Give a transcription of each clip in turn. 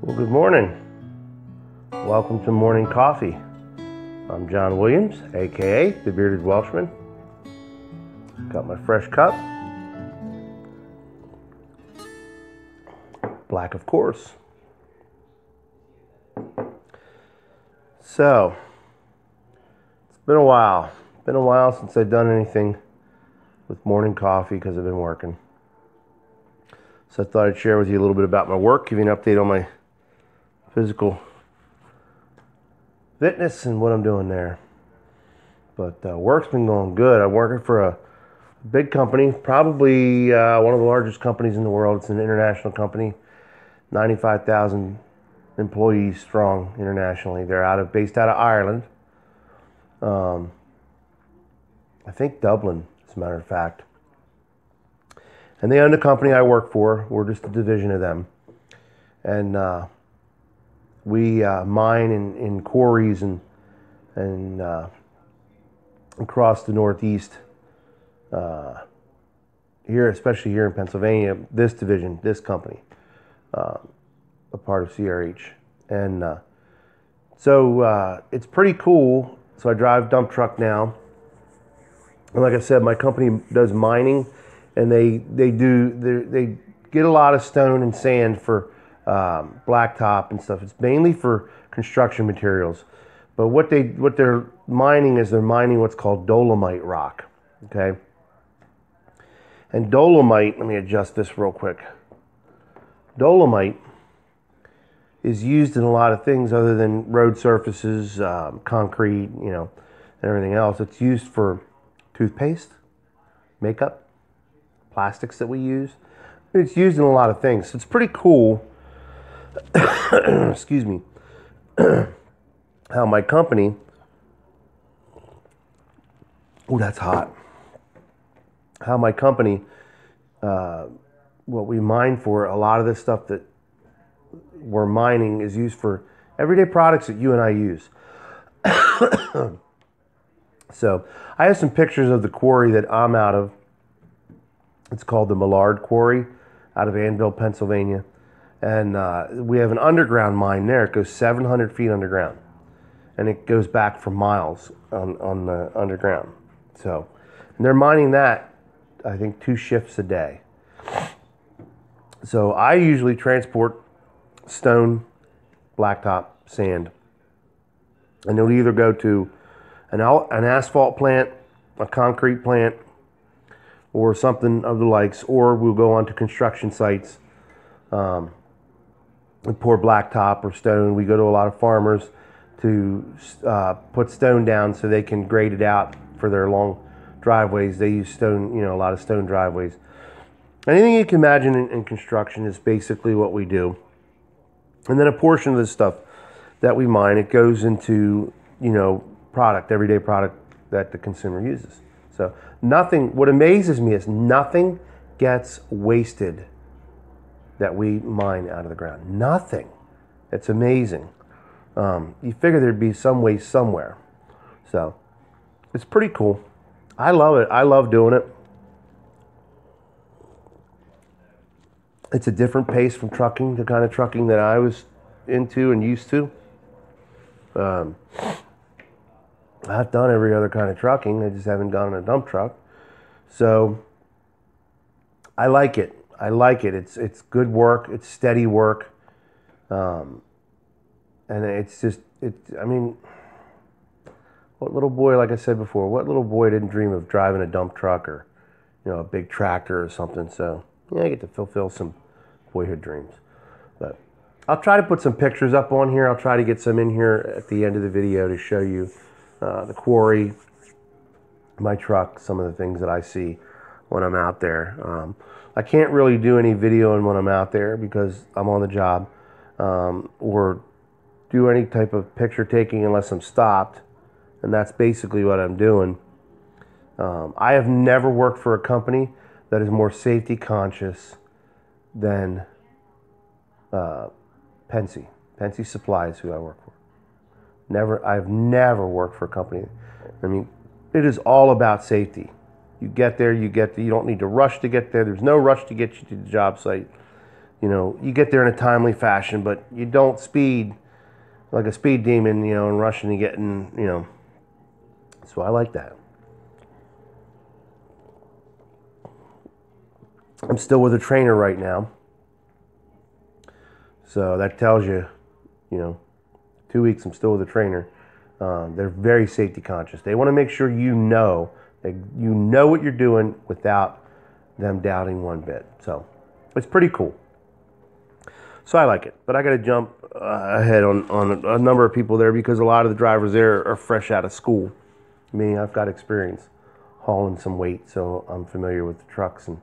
Well, good morning. Welcome to Morning Coffee. I'm John Williams, aka the Bearded Welshman. Got my fresh cup. Black, of course. So, it's been a while. Been a while since I've done anything with morning coffee because I've been working. So I thought I'd share with you a little bit about my work, give you an update on my physical fitness and what I'm doing there. But work's been going good. I'm working for a big company, probably one of the largest companies in the world. It's an international company, 95,000 employees strong internationally. They're based out of Ireland. I think Dublin, as a matter of fact. And they own the company I work for. We're just a division of them. And we mine in quarries and across the Northeast. Here, especially here in Pennsylvania, this division, this company, a part of CRH. And so it's pretty cool. So I drive dump truck now. And like I said, my company does mining, and they get a lot of stone and sand for blacktop and stuff. It's mainly for construction materials. But what they're mining is they're mining what's called dolomite rock. Okay. And dolomite, let me adjust this real quick. Dolomite is used in a lot of things other than road surfaces, concrete, and everything else. It's used for toothpaste, makeup, plastics that we use. It's used in a lot of things. So it's pretty cool. Excuse me. How my company, oh, that's hot. How my company, what we mine for, a lot of this stuff that we're mining is used for everyday products that you and I use. So I have some pictures of the quarry that I'm out of. It's called the Millard Quarry out of Annville, Pennsylvania. And we have an underground mine there. It goes 700 feet underground. And it goes back for miles on the underground. So, and they're mining that, I think, 2 shifts a day. So I usually transport stone, blacktop, sand. And it'll either go to an asphalt plant, a concrete plant, or something of the likes, or we'll go onto construction sites and pour blacktop or stone. We go to a lot of farmers to put stone down so they can grade it out for their long driveways. They use stone, a lot of stone driveways. Anything you can imagine in construction is basically what we do. And then a portion of the stuff that we mine, it goes into, everyday product that the consumer uses. So what amazes me is nothing gets wasted that we mine out of the ground. Nothing. It's amazing. You figure there'd be some waste somewhere. So it's pretty cool. I love it. I love doing it. It's a different pace from trucking, the kind of trucking that I was into and used to. I've done every other kind of trucking. I just haven't gone in a dump truck. So I like it. It's good work. It's steady work. And it's just, what little boy, like I said before, what little boy didn't dream of driving a dump truck or, a big tractor or something? So, I get to fulfill some boyhood dreams. But I'll try to put some pictures up on here. I'll try to get some in here at the end of the video to show you the quarry, my truck, some of the things that I see when I'm out there. I can't really do any videoing when I'm out there because I'm on the job, or do any type of picture taking unless I'm stopped, and that's basically what I'm doing. I have never worked for a company that is more safety conscious than Pennsy. Pennsy Supply is who I work for. I've never worked for a company. It is all about safety. You get there, you don't need to rush to get there. There's no rush to get you to the job site. you get there in a timely fashion, but you don't speed like a speed demon, and rushing to getting. So I like that. I'm still with a trainer right now. So that tells you, 2 weeks I'm still with a trainer. They're very safety conscious. They want to make sure that you know what you're doing without them doubting one bit. So it's pretty cool. So I like it. But I got to jump ahead on a number of people there because a lot of the drivers there are fresh out of school. Me, I've got experience hauling some weight, so I'm familiar with the trucks and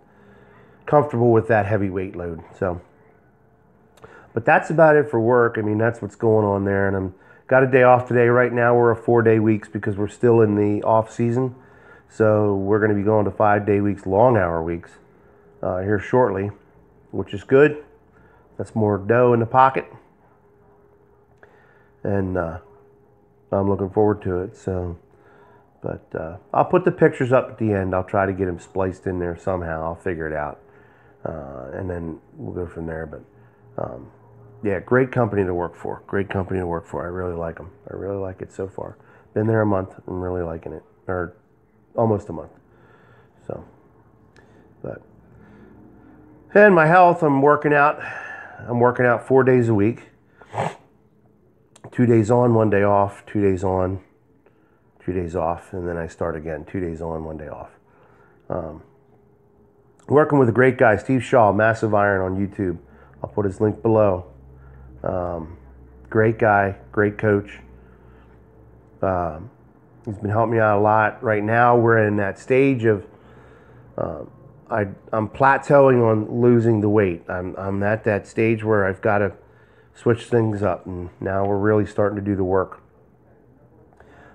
comfortable with that heavy weight load. But that's about it for work. That's what's going on there, and I'm got a day off today. Right now we're a 4-day weeks because we're still in the off season, so we're going to be going to 5-day weeks, long hour weeks here shortly, which is good. That's more dough in the pocket, and I'm looking forward to it. But I'll put the pictures up at the end. I'll try to get them spliced in there somehow. I'll figure it out. And then we'll go from there. But yeah, great company to work for. Great company to work for. I really like them. I really like it so far. Been there a month. I'm really liking it. Or almost a month. And my health, I'm working out. I'm working out 4 days a week. 2 days on, 1 day off. 2 days on, 2 days off, and then I start again. 2 days on, 1 day off. Working with a great guy, Steve Shaw, Massive Iron on YouTube. I'll put his link below. Great guy, great coach. He's been helping me out a lot. Right now, we're in that stage of I'm plateauing on losing the weight. I'm at that stage where I've got to switch things up, and now we're really starting to do the work.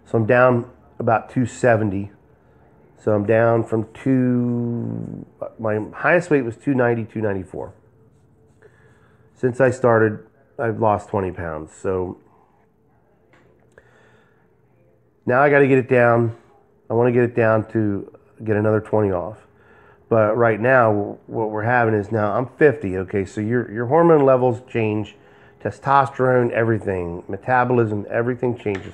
So I'm down about 270. So I'm down from my highest weight was 290, 294. Since I started, I've lost 20 pounds. So now I got to get it down. I want to get it down to get another 20 off. But right now, what we're having is now I'm 50. Okay, so your hormone levels change, testosterone, everything, metabolism, everything changes.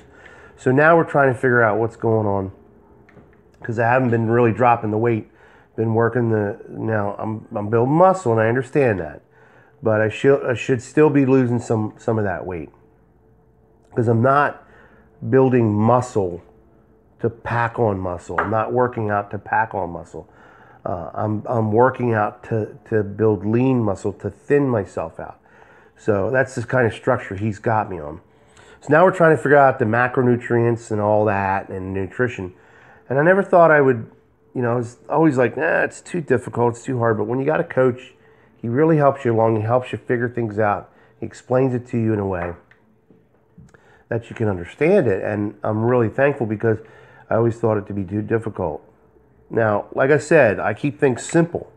So now we're trying to figure out what's going on because I haven't been really dropping the weight. Been working now I'm building muscle, and I understand that, but I should still be losing some of that weight because I'm not building muscle to pack on muscle. I'm not working out to pack on muscle. I'm working out to build lean muscle, to thin myself out. So that's the kind of structure he's got me on. So now we're trying to figure out the macronutrients and all that and nutrition. And I never thought I would, I was always like, it's too difficult, it's too hard. But when you got a coach, he really helps you along. He helps you figure things out. He explains it to you in a way that you can understand it. And I'm really thankful because I always thought it to be too difficult. Now, like I said, I keep things simple.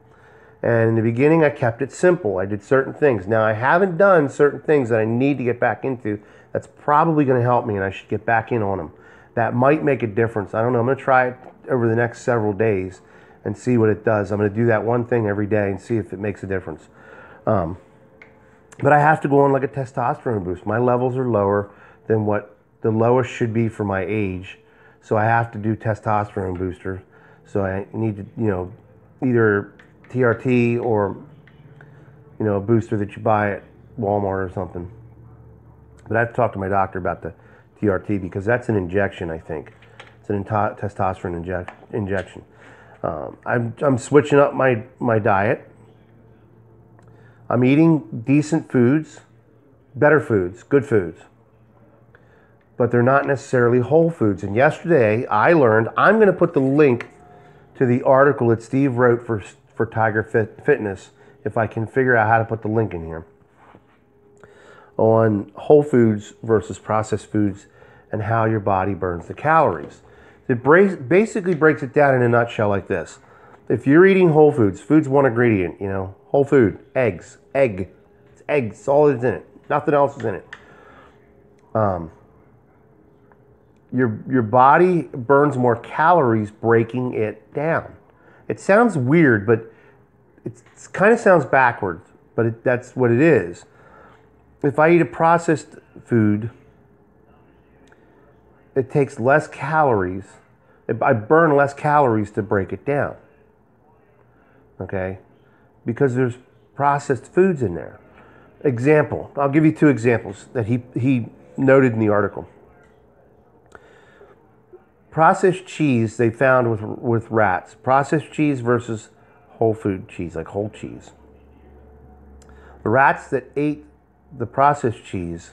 And in the beginning, I kept it simple. I did certain things. Now, I haven't done certain things that I need to get back into. That's probably going to help me, and I should get back in on them. That might make a difference. I don't know. I'm going to try it over the next several days and see what it does. I'm going to do that one thing every day and see if it makes a difference. But I have to go on like a testosterone boost. My levels are lower than what the lowest should be for my age. So I have to do testosterone boosters. So I need to, either TRT or, a booster that you buy at Walmart or something. But I have to talk to my doctor about the TRT because that's an injection, I think. It's an testosterone injection. I'm switching up my diet. I'm eating decent foods, better foods, good foods. But they're not necessarily whole foods. And yesterday I learned, I'm going to put the link to the article that Steve wrote for Tiger Fitness, if I can figure out how to put the link in here, on whole foods versus processed foods and how your body burns the calories. It basically breaks it down in a nutshell like this. If you're eating whole foods, food's one ingredient, whole food, eggs, egg. It's eggs, it's all that's in it. Nothing else is in it. Your body burns more calories breaking it down. It sounds weird, but it kind of sounds backwards. but that's what it is. If I eat a processed food, it takes less calories. I burn less calories to break it down. Okay? Because there's processed foods in there. Example, I'll give you two examples that he noted in the article. Processed cheese they found with rats. Processed cheese versus whole food cheese, like whole cheese. The rats that ate the processed cheese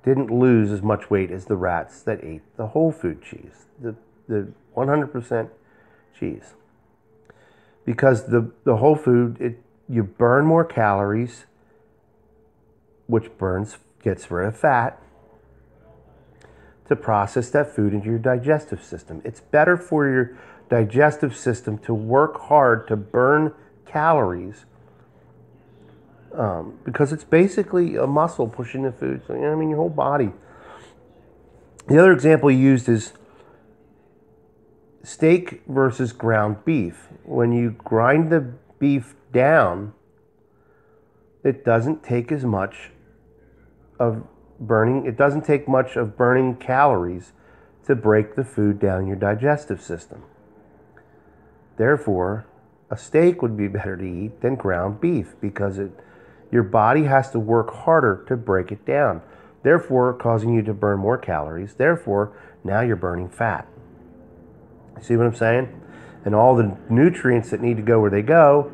didn't lose as much weight as the rats that ate the whole food cheese, the 100% cheese. Because the whole food, you burn more calories, which gets rid of fat, to process that food into your digestive system. It's better for your digestive system to work hard to burn calories because it's basically a muscle pushing the food. So, your whole body. The other example he used is steak versus ground beef. When you grind the beef down, it doesn't take as much of burning. It doesn't take much of burning calories to break the food down your digestive system. Therefore, a steak would be better to eat than ground beef because your body has to work harder to break it down, therefore causing you to burn more calories. Therefore, now you're burning fat. See what I'm saying? And all the nutrients that need to go where they go.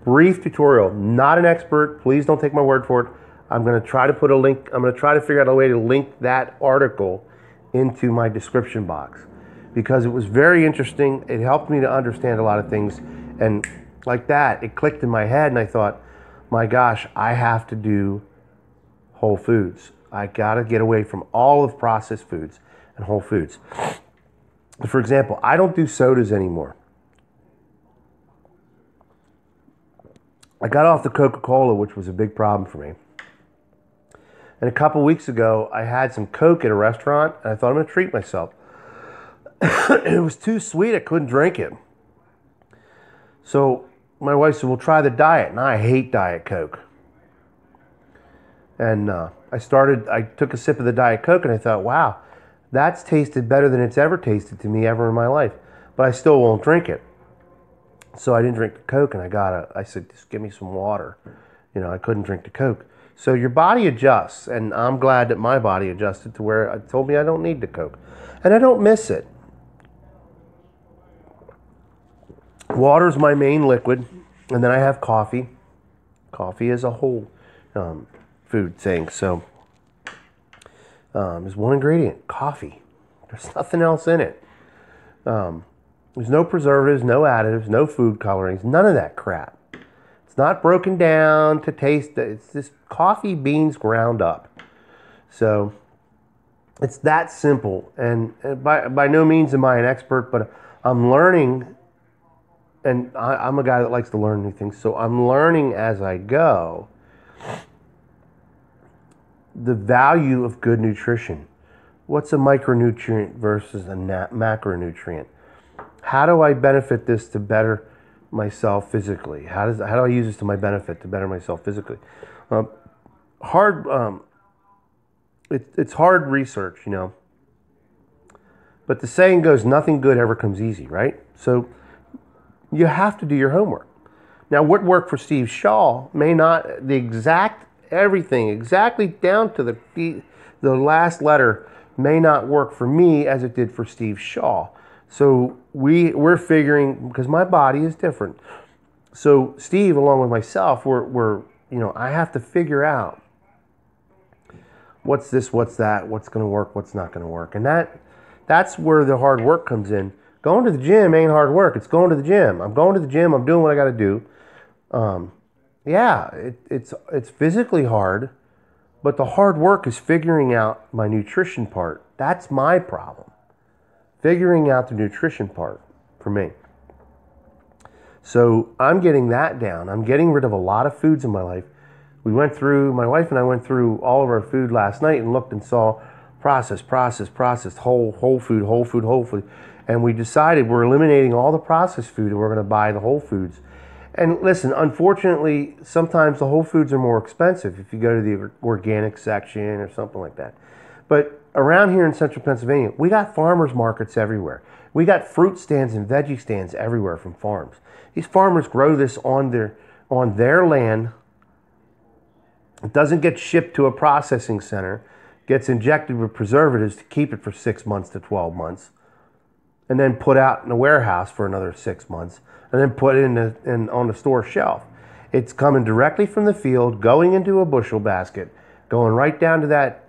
Brief tutorial. Not an expert. Please don't take my word for it. I'm going to try to put a link. I'm going to try to figure out a way to link that article into my description box because it was very interesting. It helped me to understand a lot of things. And like that, it clicked in my head and I thought, my gosh, I have to do whole foods. I got to get away from all of processed foods and whole foods. For example, I don't do sodas anymore. I got off the Coca-Cola, which was a big problem for me. And a couple weeks ago, I had some Coke at a restaurant, and I thought I'm going to treat myself. It was too sweet, I couldn't drink it. So my wife said, well, try the diet. And I hate Diet Coke. And I took a sip of the Diet Coke, and I thought, wow, that's tasted better than it's ever tasted to me ever in my life. But I still won't drink it. So I didn't drink the Coke, and I said, just give me some water. I couldn't drink the Coke. So your body adjusts, and I'm glad that my body adjusted to where it told me I don't need the Coke. And I don't miss it. Water's my main liquid, and then I have coffee. Coffee is a whole food thing, so there's one ingredient, coffee. There's nothing else in it. There's no preservatives, no additives, no food colorings, none of that crap. It's not broken down to taste. It's just coffee beans ground up. So it's that simple. And by no means am I an expert, but I'm learning. And I'm a guy that likes to learn new things. So I'm learning as I go the value of good nutrition. What's a micronutrient versus a macronutrient? How do I benefit this to better myself physically? How do I use this to my benefit to better myself physically? It's hard research, But the saying goes, nothing good ever comes easy, right? So you have to do your homework. Now, what worked for Steve Shaw may not, everything, exactly down to the last letter, may not work for me as it did for Steve Shaw. So we're figuring, because my body is different. So Steve, along with myself, I have to figure out what's this, what's that, what's going to work, what's not going to work. And that's where the hard work comes in. Going to the gym ain't hard work. It's going to the gym. I'm going to the gym. I'm doing what I got to do. It's physically hard, but the hard work is figuring out my nutrition part. That's my problem. Figuring out the nutrition part for me. So I'm getting that down. I'm getting rid of a lot of foods in my life. My wife and I went through all of our food last night and looked and saw processed, whole food. And we decided we're eliminating all the processed food and we're going to buy the whole foods. And listen, unfortunately, sometimes the whole foods are more expensive if you go to the organic section or something like that. But around here in central Pennsylvania, we got farmers markets everywhere. We got fruit stands and veggie stands everywhere from farms. These farmers grow this on their land. It doesn't get shipped to a processing center. It gets injected with preservatives to keep it for 6 months to 12 months. And then put out in a warehouse for another 6 months. And then put it on the store shelf. It's coming directly from the field, going into a bushel basket, going right down to that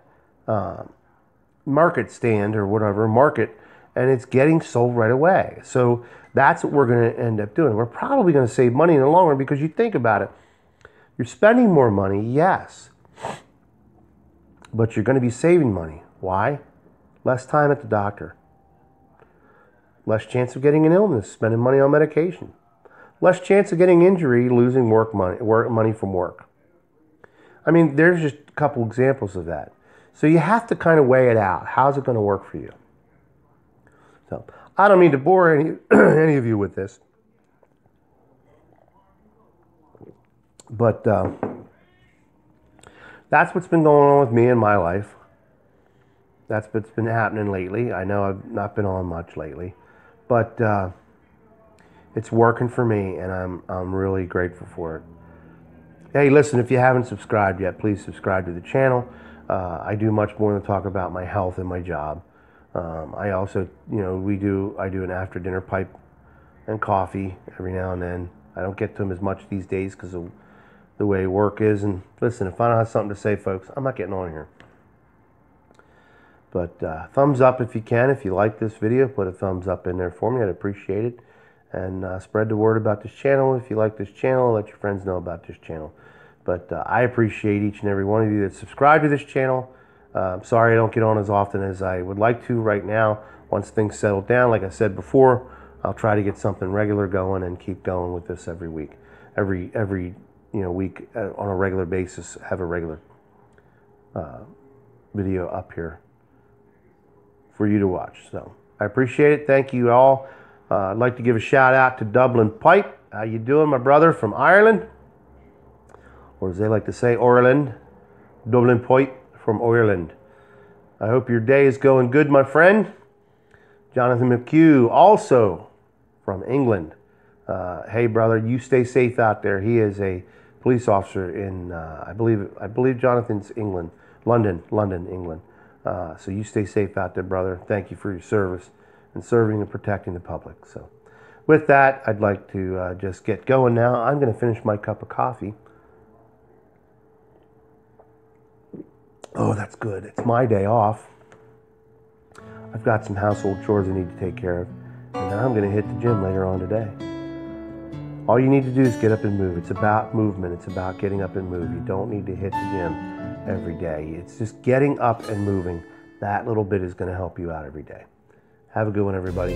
market stand or whatever, market, and it's getting sold right away. So that's what we're going to end up doing. We're probably going to save money in the long run because you think about it. You're spending more money, yes, but you're going to be saving money. Why? Less time at the doctor. Less chance of getting an illness, spending money on medication. Less chance of getting injury, losing money from work. I mean, there's just a couple examples of that. So you have to kind of weigh it out. How's it going to work for you? So I don't mean to bore any of you with this, but that's what's been going on with me in my life. That's what's been happening lately. I know I've not been on much lately, but it's working for me, and I'm really grateful for it. Hey, listen, if you haven't subscribed yet, please subscribe to the channel. I do much more than talk about my health and my job. I also, I do an after dinner pipe and coffee every now and then. I don't get to them as much these days because of the way work is. And listen, if I don't have something to say, folks, I'm not getting on here. But thumbs up if you can. If you like this video, put a thumbs up in there for me. I'd appreciate it. And spread the word about this channel. If you like this channel, let your friends know about this channel. But I appreciate each and every one of you that subscribe to this channel. Sorry I don't get on as often as I would like to right now. Once things settle down, like I said before, I'll try to get something regular going and keep going with this every week. Every week on a regular basis, have a regular video up here for you to watch. So I appreciate it. Thank you all. I'd like to give a shout out to Dublin Pipe. How you doing, my brother from Ireland? Or as they like to say, Ireland. Dublin Pipe from Ireland. I hope your day is going good, my friend. Jonathan McHugh, also from England. Hey, brother, you stay safe out there. He is a police officer in, I believe Jonathan's England, London, England. So you stay safe out there, brother. Thank you for your service and serving and protecting the public. So with that, I'd like to just get going now. I'm going to finish my cup of coffee. Oh, that's good. It's my day off. I've got some household chores I need to take care of, and then I'm going to hit the gym later on today. All you need to do is get up and move. It's about movement. It's about getting up and move. You don't need to hit the gym every day. It's just getting up and moving. That little bit is going to help you out every day. Have a good one, everybody.